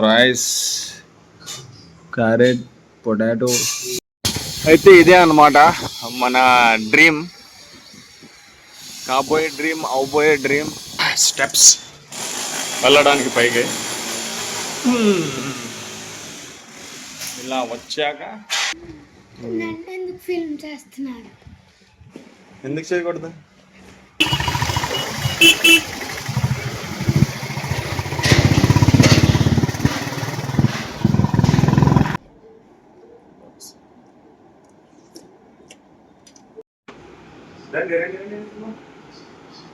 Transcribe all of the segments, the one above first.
Rice, carrot, potato. అయితే ఇదే అన్నమాట మన డ్రీమ్, కాబోయే డ్రీమ్, అవబోయే డ్రీమ్. స్టెప్స్ వెళ్ళడానికి పైకి ఇలా వచ్చాక ఎందుకు ఫిల్మ్ చేస్తున్నారు? ఎందుకు చేయకూడదు?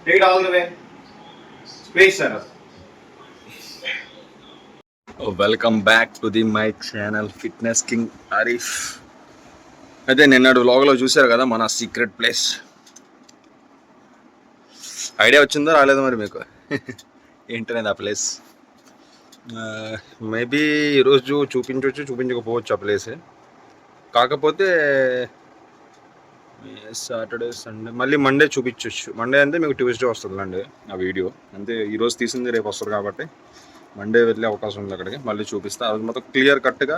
Take it all the way. Space, sir. Welcome back to the my channel fitness king Arif. అయితే నిన్నటి వ్లాగ్లో చూశారు కదా మన సీక్రెట్ ప్లేస్. ఐడియా వచ్చిందో రాలేదో మరి మీకు ఏంటనేది ఆ ప్లేస్. మేబీ ఈరోజు చూపించవచ్చు, చూపించకపోవచ్చు ఆ ప్లేస్. కాకపోతే సాటర్డే, సండే, మళ్ళీ మండే చూపించవచ్చు. మండే అంటే మీకు ట్యూస్డే వస్తుందిలేండి ఆ వీడియో. అంతే, ఈరోజు తీసింది రేపు వస్తుంది కాబట్టి మండే వెళ్ళే అవకాశం ఉంది అక్కడికి. మళ్ళీ చూపిస్తా, అది మొత్తం క్లియర్ కట్గా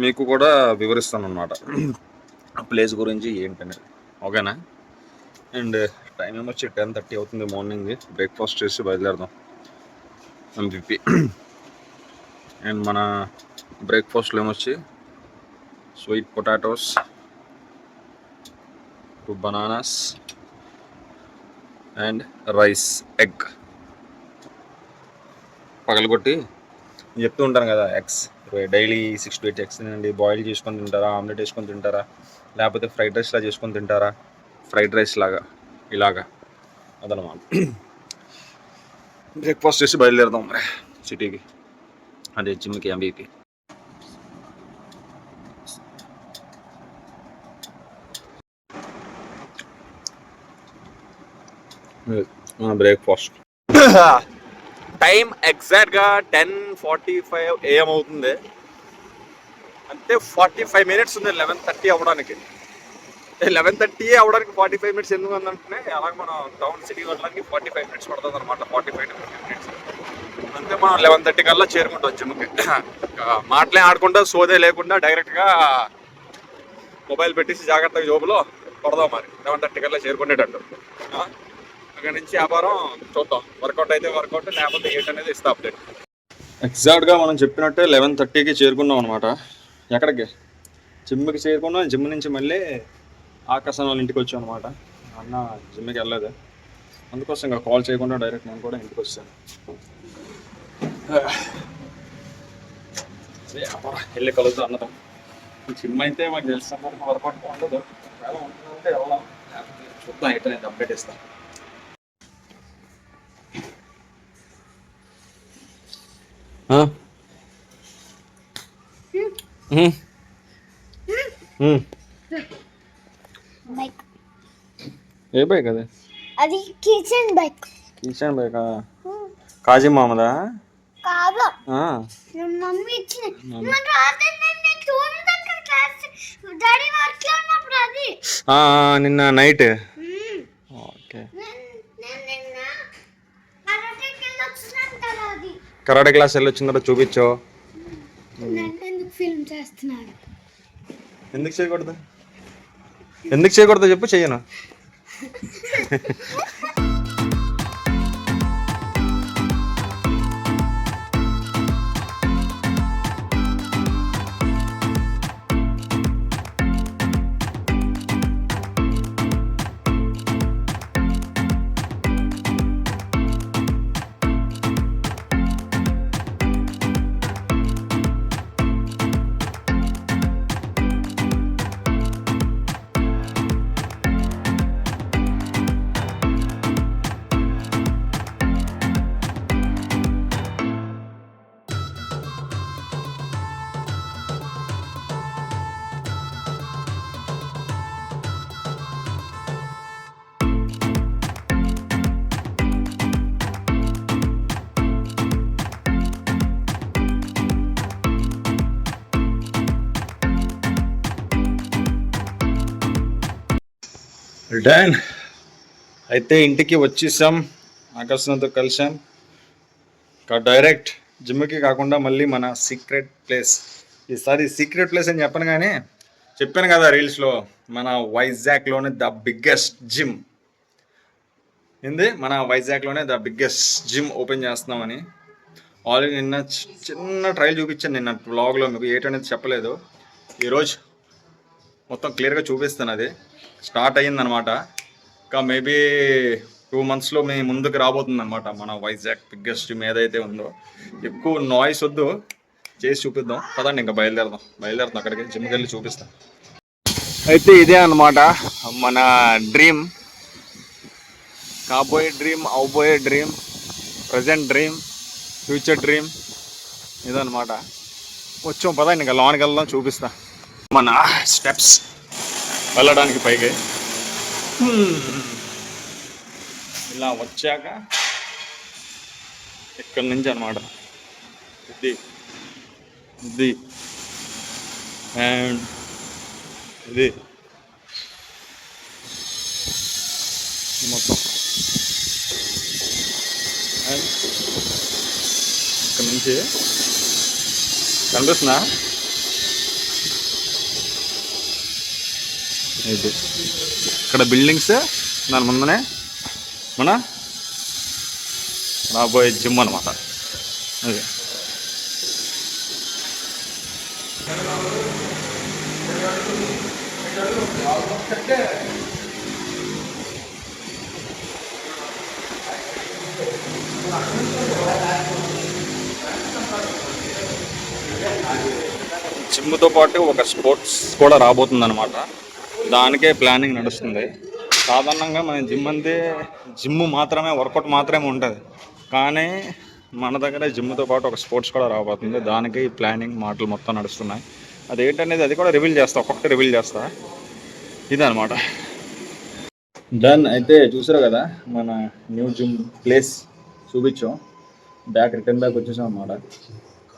మీకు కూడా వివరిస్తాను అనమాట ఆ ప్లేస్ గురించి ఏంటనేది. ఓకేనా? అండ్ టైం ఏమొచ్చి 10:30 అవుతుంది మార్నింగ్. బ్రేక్ఫాస్ట్ చేసి బయలుదేరదాం ఎంపీపీ. అండ్ మన బ్రేక్ఫాస్ట్లో ఏమొచ్చి sweet potatoes, 2 bananas and rice, egg పగలగొట్టి చెప్తూ ఉంటాను కదా, ఎగ్స్ డైలీ 6 to 8 ఎగ్స్ తినండి. బాయిల్ చేసుకొని తింటారా, ఆమ్లెట్ వేసుకొని తింటారా, లేకపోతే ఫ్రైడ్ రైస్లా చేసుకొని తింటారా, ఫ్రైడ్ రైస్ లాగా ఇలాగా, అదనమాట. బ్రేక్ఫాస్ట్ చేసి బయలుదేరదాం మరి సిటీకి, అదే జిమ్కి, ఎంబీకి. బ్రేక్ఫాస్ట్ టైం ఎగ్జాక్ట్గా 10:45 AM అవుతుంది. అంటే 45 minutes ఉంది 11:30 అవ్వడానికి. 11:30 అవ్వడానికి 45 minutes ఎందుకు ఉందంటే, అలాగే మనం టౌన్ సిటీ వెళ్ళడానికి 45 minutes పడుతుంది అనమాట. 45 to 50 minutes. అంతే, మనం 11:30 కల్లా చేరుకుంటాం జిమ్కి. మాటలే ఆడకుండా, సోదే లేకుండా డైరెక్ట్గా మొబైల్ పెట్టేసి జాగ్రత్తగా జోబులో కొడదాం మరి. 11:30 కల్లా చేరుకునేటట్టు. అక్కడి నుంచి వ్యాపారం చూద్దాం. వర్కౌట్ అయితే వర్కౌట్, లేకపోతే ఏంటనేది ఇస్తా అప్డేట్. ఎగ్జాక్ట్గా మనం చెప్పినట్టే 11:30కి చేరుకున్నాం అనమాట. ఎక్కడికి? జిమ్కి చేరుకున్నాం. జిమ్ నుంచి మళ్ళీ ఆకాశం వాళ్ళ ఇంటికి వచ్చాం అనమాట. అన్న జిమ్కి వెళ్ళలేదు, అందుకోసం ఇంకా కాల్ చేయకుండా డైరెక్ట్ నేను కూడా ఇంటికి వచ్చాను. వెళ్ళి కలుద్దాం అన్నదాం. జిమ్ అయితే మాకు తెలిసిన వరకు వర్కౌట్ ఉండదు. ఒకవేళ ఉంటుందంటే వెళ్దాం, లేకపోతే చూద్దాం ఏంటనేది అప్డేట్ ఇస్తాను. బైక్. ఏ బైక్ అది? అది కిచెన్ బైక్. కిచెన్ బైకా? కాజీ మామదా? కాదు, మమ్మీ ఇచ్చింది. నిన్న నైట్. ఓకే, కరాటే క్లాస్ వెళ్ళి వచ్చిన తర్వాత చూపించో. ఎందుకు ఫిల్మ్ చేస్తున్నారు? ఎందుకు చేయకూడదు? ఎందుకు చేయకూడదు చెప్పు, చెయ్యను. డన్. అయితే ఇంటికి వచ్చేసాం, ఆకర్షణతో కలిసాం. డైరెక్ట్ జిమ్కి కాకుండా మళ్ళీ మన సీక్రెట్ ప్లేస్. ఈసారి సీక్రెట్ ప్లేస్ అని చెప్పను కానీ చెప్పాను కదా రీల్స్లో, మన వైజాగ్లోనే ద బిగ్గెస్ట్ జిమ్ మన వైజాగ్లోనే ద బిగ్గెస్ట్ జిమ్ ఓపెన్ చేస్తున్నామని. ఆల్రెడీ నిన్న చిన్న ట్రయల్ చూపించాను నిన్న వ్లాగ్లో, మీకు ఏంటనేది చెప్పలేదు. ఈరోజు మొత్తం క్లియర్గా చూపిస్తాను. అది స్టార్ట్ అయ్యిందనమాట. ఇంకా మేబీ 2 monthsలో మీ ముందుకు రాబోతుంది అనమాట మన వైజాగ్ బిగ్గెస్ట్ జిమ్ ఏదైతే ఉందో. ఎక్కువ నాయిస్ వద్దు, చేసి చూపిద్దాం పదండి. ఇంకా బయలుదేరుతాం అక్కడికి, జిమ్కి వెళ్ళి చూపిస్తాం. అయితే ఇదే అనమాట మన డ్రీమ్, కాబోయే డ్రీమ్, అవబోయే dream, present dream, future dream ఇదనమాట. వచ్చాం పదండి, ఇంకా లోనికి వెళ్దాం, చూపిస్తా మన స్టెప్స్ వెళ్ళడానికి పైకి. ఇలా వచ్చాక ఇక్కడి నుంచి అనమాట ఇది అండ్ ఇది మొత్తం. అండ్ ఇక్కడ నుంచి కనిపిస్తుందా, ఇది ఇక్కడ బిల్డింగ్స్, దాని ముందనే మన రాబోయే జిమ్ అనమాట. అదే జిమ్తో పాటు ఒక స్పోర్ట్స్ కూడా రాబోతుంది అనమాట. దానికే ప్లానింగ్ నడుస్తుంది. సాధారణంగా మన జిమ్ మాత్రమే, వర్కౌట్ మాత్రమే ఉంటుంది. కానీ మన దగ్గర జిమ్తో పాటు ఒక స్పోర్ట్స్ కూడా రాబోతుంది. దానికి ప్లానింగ్ మాటలు మొత్తం నడుస్తున్నాయి. అదేంటనేది అది కూడా రివీల్ చేస్తా, ఒక్కొక్కటి రివీల్ చేస్తా. ఇదనమాట. డన్. అయితే చూసారు కదా మన న్యూ జిమ్ ప్లేస్ చూపించాం. రిటర్న్ బ్యాక్ వచ్చేసాం అనమాట.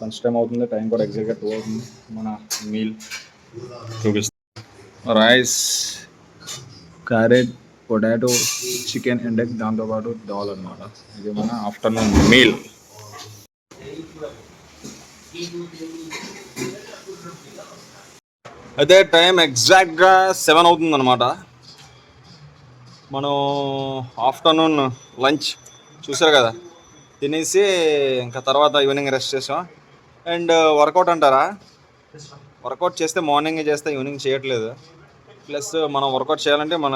ఫస్ట్ టైం అవుతుంది, టైం కూడా ఎగ్జాక్ట్గా 2 అవుతుంది. మన మీల్ చూపిస్తాం. Rice, carrot, potato, chicken and egg, దాంతోపాటు దాల్ అనమాట. ఇది మన ఆఫ్టర్నూన్ మీల్. అయితే టైం ఎగ్జాక్ట్గా 7 అవుతుంది అనమాట. మనం ఆఫ్టర్నూన్ లంచ్ చూసారు కదా, తినేసి ఇంకా తర్వాత ఈవినింగ్ రెస్ట్ చేసాం. అండ్ వర్కౌట్ అంటారా, వర్కౌట్ చేస్తే మార్నింగే చేస్తే ఈవినింగ్ చేయట్లేదు. ప్లస్ మనం వర్కౌట్ చేయాలంటే మన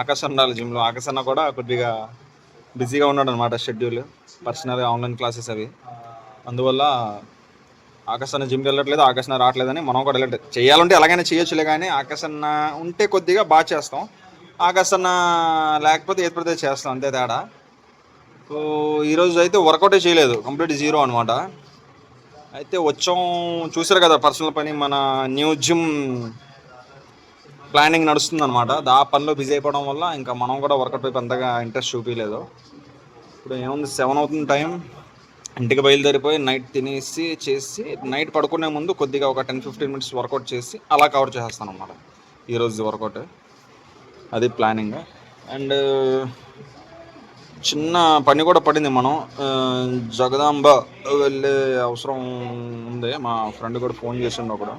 ఆకాశ్ ఉండాలి జిమ్లో. ఆకాశ్ అన్న కూడా కొద్దిగా బిజీగా ఉన్నాడు అనమాట, షెడ్యూల్ పర్సనల్గా ఆన్లైన్ క్లాసెస్ అవి. అందువల్ల ఆకాశ్ అన్న జిమ్కి వెళ్ళట్లేదు, ఆకాశ్ అన్న రావట్లేదని మనం కూడా వెళ్ళట్లేదు. చేయాలంటే ఎలాగైనా చేయొచ్చులే, కానీ ఆకాశ్ అన్న ఉంటే కొద్దిగా బాగా చేస్తాం, ఆకాశ్ అన్న లేకపోతే ఏది పడితే చేస్తాం, అంతే తేడా. సో ఈరోజు అయితే వర్కౌటే చేయలేదు, కంప్లీట్ జీరో అనమాట. అయితే వచ్చాం, చూసారు కదా పర్సనల్ పని, మన న్యూ జిమ్ ప్లానింగ్ నడుస్తుంది అనమాట. ఆ పనిలో బిజీ అయిపోవడం వల్ల ఇంకా మనం కూడా వర్కౌట్ వైపు అంతగా ఇంట్రెస్ట్ చూపించలేదు. ఇప్పుడు ఏముంది, 7 అవుతుంది టైం. ఇంటికి బయలుదేరిపోయి నైట్ తినేసి చేసి నైట్ పడుకునే ముందు కొద్దిగా ఒక 10-15 minutes వర్కౌట్ చేసి అలా కవర్ చేసేస్తాను అనమాట ఈరోజు వర్కౌట్. అది ప్లానింగ్. అండ్ చిన్న పని కూడా పడింది, మనం జగదాంబ వెళ్ళే అవసరం ఉంది. మా ఫ్రెండ్ కూడా ఫోన్ చేసిండు ఒకడు,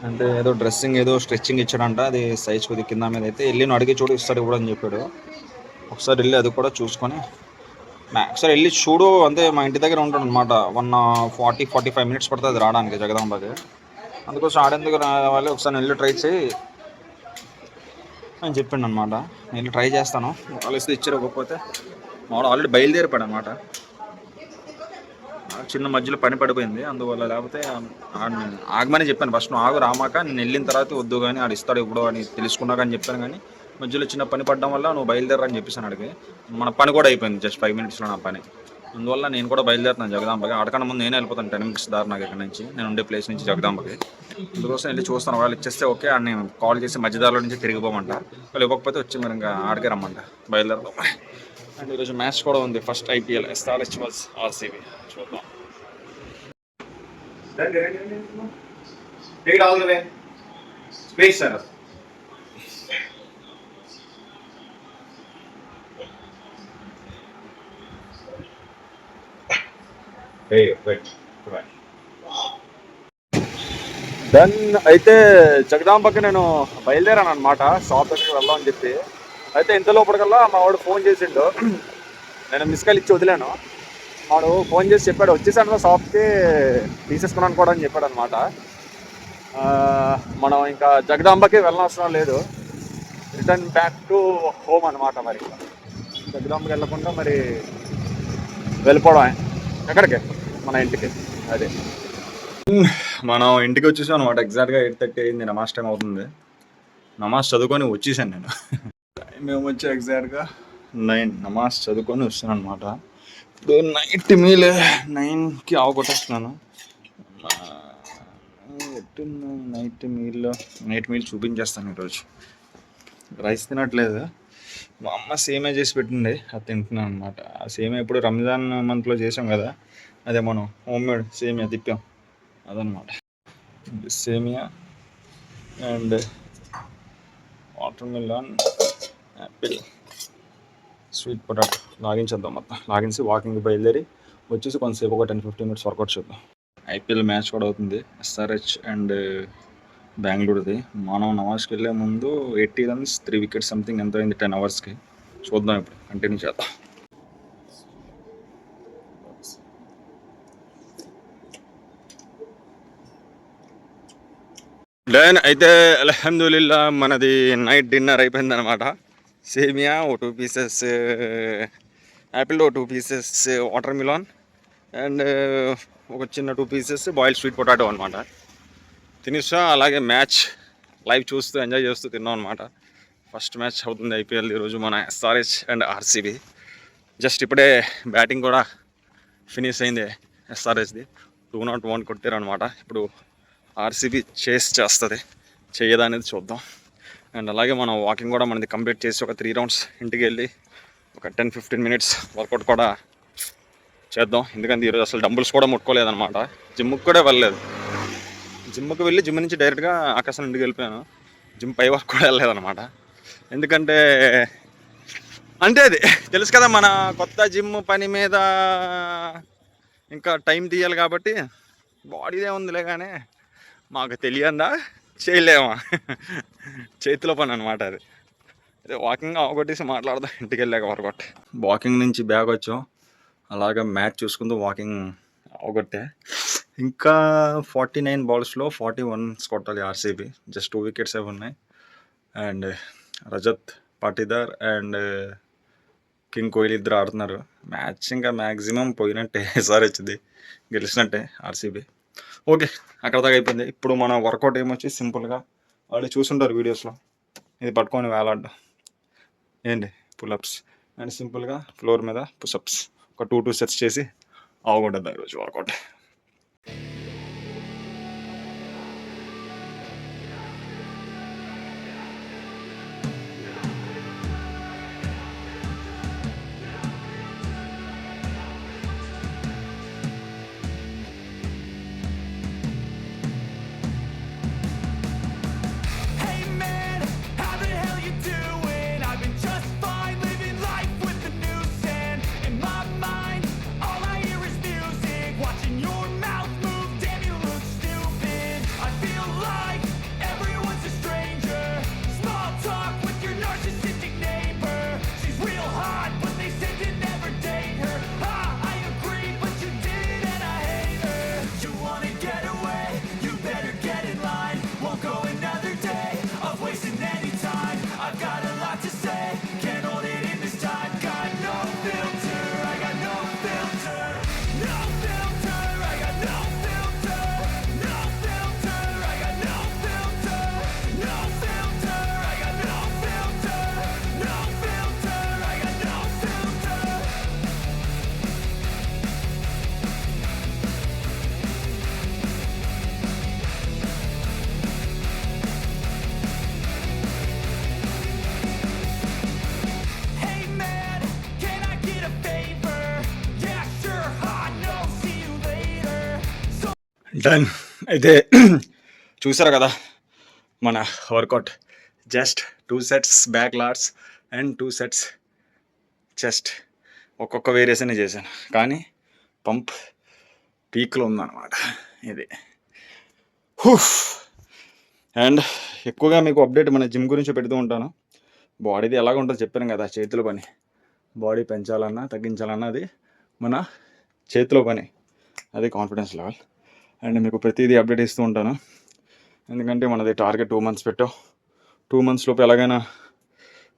అంటే ఏదో డ్రెస్సింగ్ ఏదో స్ట్రెచ్చింగ్ ఇచ్చాడంట. అది సైజ్ కొద్ది కింద మీద అయితే వెళ్ళి అడిగి చూడు, ఇస్తాడు కూడా అని చెప్పాడు. ఒకసారి వెళ్ళి అది కూడా చూసుకొని ఒకసారి వెళ్ళి చూడు. అంతే, మా ఇంటి దగ్గర ఉంటాడు అనమాట. 140-45 minutes పడుతుంది రావడానికి జగదాంబకి. అందుకోసం ఆడేందుకు రావాలి, ఒకసారి వెళ్ళి ట్రై చేయి అని చెప్పిండు అనమాట. నేను ట్రై చేస్తాను, కలిసి ఇచ్చారు. ఇవ్వకపోతే మావాడు ఆల్రెడీ బయలుదేరిపాడు అనమాట. చిన్న మధ్యలో పని పడిపోయింది, అందువల్ల. లేకపోతే ఆగమని చెప్పాను ఫస్ట్, నువ్వు ఆగు రామాక, నేను వెళ్ళిన తర్వాత వద్దు కానీ ఆడు ఇస్తాడు ఇప్పుడు అని తెలుసుకున్నాక అని చెప్పాను. కానీ మధ్యలో చిన్న పని పడడం వల్ల నువ్వు బయలుదేరని చెప్పేసాను అడిగి. మన పని కూడా అయిపోయింది జస్ట్ 5 minutesలో నా పని. అందువల్ల నేను కూడా బయలుదేరుతాను జగదాంబకి. అడకన్నా ముందు నేనే వెళ్ళిపోతాను, 10 minutes దారి నాకు ఇక్కడ నుంచి, నేను ఉండే ప్లేస్ నుంచి జగదాంబకి. అందుకోసం వెళ్ళి చూస్తాను. వాళ్ళు ఇచ్చేస్తే ఓకే, అని నేను కాల్ చేసి మధ్యదారిలో నుంచి తిరిగిపోమంట. వాళ్ళు ఇవ్వకపోతే వచ్చి మరి ఇంకా ఆడికే రమ్మంట, బయలుదేరదాం. అండ్ ఈరోజు మ్యాచ్ కూడా ఉంది, first IPL SRH vs RCB. చూద్దాం. Take it all the way. Space, sir. Then అయితే జగదాంబకి నేను బయలుదేరాను అనమాట, షాప్ దగ్గరికి వెళ్దాం అని చెప్పి. అయితే ఇంత లోపలికల్లా మా వాడు ఫోన్ చేసిండు, నేను మిస్ కాల్ ఇచ్చి వదిలాను. వాడు ఫోన్ చేసి చెప్పాడు, వచ్చేసాను షాప్కి తీసేసుకున్నాను కూడా అని చెప్పాడు అనమాట. మనం ఇంకా జగదాంబకి వెళ్ళనవసరం లేదు, రిటర్న్ బ్యాక్ టు హోమ్ అనమాట. మరి జగదాంబకి వెళ్ళకుండా మరి వెళ్ళిపోవడం ఎక్కడికి, మన ఇంటికి. అదే మనం ఇంటికి వచ్చేసాం అనమాట. ఎగ్జాక్ట్గా 8:30 అయింది, నమాజ్ టైం అవుతుంది. నమాజ్ చదువుకొని వచ్చేసాను నేను. మేము వచ్చి ఎగ్జాక్ట్గా 9 నమాజ్ చదువుకొని వస్తాను అనమాట. ఇప్పుడు నైట్కి అవగొట్టేస్తున్నాను. నైట్ మీల్ చూపించేస్తాను ఈరోజు. రైస్ తినట్లేదు, మా అమ్మ సేమియా చేసి పెట్టింది, అది తింటున్నాను అనమాట. ఆ సేమియా ఇప్పుడు రంజాన్ మంత్లో చేసాం కదా, అదే మనం హోమ్ మేడ్ సేమియా తిప్పాం, అదనమాట. సేమియా and watermelon, apple, sweet potato లాగించేద్దాం. మొత్తం లాగించి వాకింగ్ బయలుదేరి వచ్చేసి కొంతసేపు ఒక 10-15 మినిట్స్ వర్కౌట్ చేద్దాం. ఐపీఎల్ మ్యాచ్ కూడా అవుతుంది, ఎస్ఆర్హెచ్ అండ్ బెంగళూరుది. మనం నమాజ్కి వెళ్ళే ముందు 80 runs 3 wickets సంథింగ్ ఎంత అయింది 10 hours. చూద్దాం, ఇప్పుడు కంటిన్యూ చేద్దాం. డన్ అయితే అల్హమ్దులిల్లా మనది నైట్ డిన్నర్ అయిపోయింది అనమాట. సేమియా 2 pieces, apple 2 pieces, watermelon and ఒక చిన్న 2 pieces బాయిల్డ్ స్వీట్ పొటాటో అనమాట. తినేసా. అలాగే మ్యాచ్ లైవ్ చూస్తూ ఎంజాయ్ చేస్తూ తిన్నాం అనమాట. ఫస్ట్ మ్యాచ్ అవుతుంది ఐపీఎల్ ఈరోజు, మన ఎస్ఆర్హెచ్ అండ్ ఆర్సీబీ. జస్ట్ ఇప్పుడే బ్యాటింగ్ కూడా ఫినిష్ అయింది ఎస్ఆర్హెచ్ది, 201 కొట్టారు అనమాట. ఇప్పుడు ఆర్సీబీ చేస్తుంది, చేయదా అనేది చూద్దాం. అండ్ అలాగే మనం వాకింగ్ కూడా మనది కంప్లీట్ చేసి ఒక 3 rounds ఇంటికి వెళ్ళి ఒక 10-15 minutes వర్కౌట్ కూడా చేద్దాం. ఎందుకంటే ఈరోజు అసలు డంబుల్స్ కూడా ముట్టుకోలేదన్నమాట. జిమ్కి కూడా వెళ్ళలేదు. జిమ్కి వెళ్ళి జిమ్ నుంచి డైరెక్ట్గా ఆకాశం ఇంటికి వెళ్ళిపోయాను. జిమ్ పై వరకు కూడా వెళ్ళలేదన్నమాట. ఎందుకంటే అంటే అది తెలుసు కదా, మన కొత్త జిమ్ పని మీద ఇంకా టైం తీయాలి కాబట్టి బాడీదే ఉందిలే, కానీ మాకు తెలియందా చేయలేమా, చేతిలో పని అనమాట అది. అదే వాకింగ్ అవగొట్టేసి మాట్లాడదాం ఇంటికి వెళ్ళాక వర్కౌట్. వాకింగ్ నుంచి బ్యాగ్ వచ్చాం, అలాగే మ్యాచ్ చూసుకుంటూ వాకింగ్ అవగొట్టే. ఇంకా 49 balls-లో 41 కొట్టాలి ఆర్సీబీ. జస్ట్ 2 wickets ఉన్నాయి. And Rajat Patidar and king Kohli ఇద్దరు ఆడుతున్నారు. మ్యాచ్ ఇంకా మ్యాక్సిమం పోయినట్టే, ఎస్ఆర్హెచ్ది గెలిచినట్టే ఆర్సీబీ. ఓకే, అక్కడ దాకా అయిపోయింది. ఇప్పుడు మన వర్కౌట్ ఏమొచ్చి సింపుల్గా వాళ్ళు చూసుంటారు వీడియోస్లో, ఇది పట్టుకొని వేలాడడం ఏంటి పుల్అప్స్ అండ్ సింపుల్గా ఫ్లోర్ మీద పుషప్స్ ఒక 2 sets చేసి అవగొట్టద్దాం ఈరోజు వర్కౌట్. డన్ అయితే చూసారు కదా మన workout. Just 2 sets back lats and 2 sets chest. ఒక్కొక్క వేరియేషన్ చేశాను, కానీ పంప్ పీక్లో ఉందన్నమాట ఇది. అండ్ ఎక్కువగా మీకు అప్డేట్ మన జిమ్ గురించి పెడుతూ ఉంటాను. బాడీది ఎలాగ ఉంటుందో చెప్పాను కదా, చేతిలో పని. బాడీ పెంచాలన్నా తగ్గించాలన్నా అది మన చేతిలో పని, అది కాన్ఫిడెన్స్ లెవెల్. అండ్ మీకు ప్రతిదీ అప్డేట్ ఇస్తూ ఉంటాను, ఎందుకంటే మనది టార్గెట్ 2 months పెట్టాం. 2 months లోపు ఎలాగైనా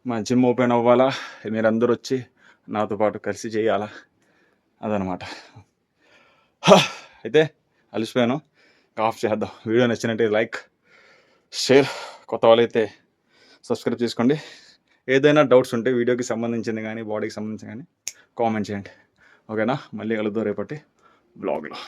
మా జిమ్ ఓపెన్ అవ్వాలా, మీరందరూ వచ్చి నాతో పాటు కలిసి చేయాలా, అదనమాట. అయితే అలసిపోయాను, ఆఫ్ చేద్దాం. వీడియో నచ్చినట్టే లైక్, షేర్, కొత్త వాళ్ళైతే సబ్స్క్రైబ్ చేసుకోండి. ఏదైనా డౌట్స్ ఉంటే వీడియోకి సంబంధించింది కానీ బాడీకి సంబంధించి కానీ కామెంట్ చేయండి. ఓకేనా? మళ్ళీ కలుద్దాం రేపటి బ్లాగ్లో.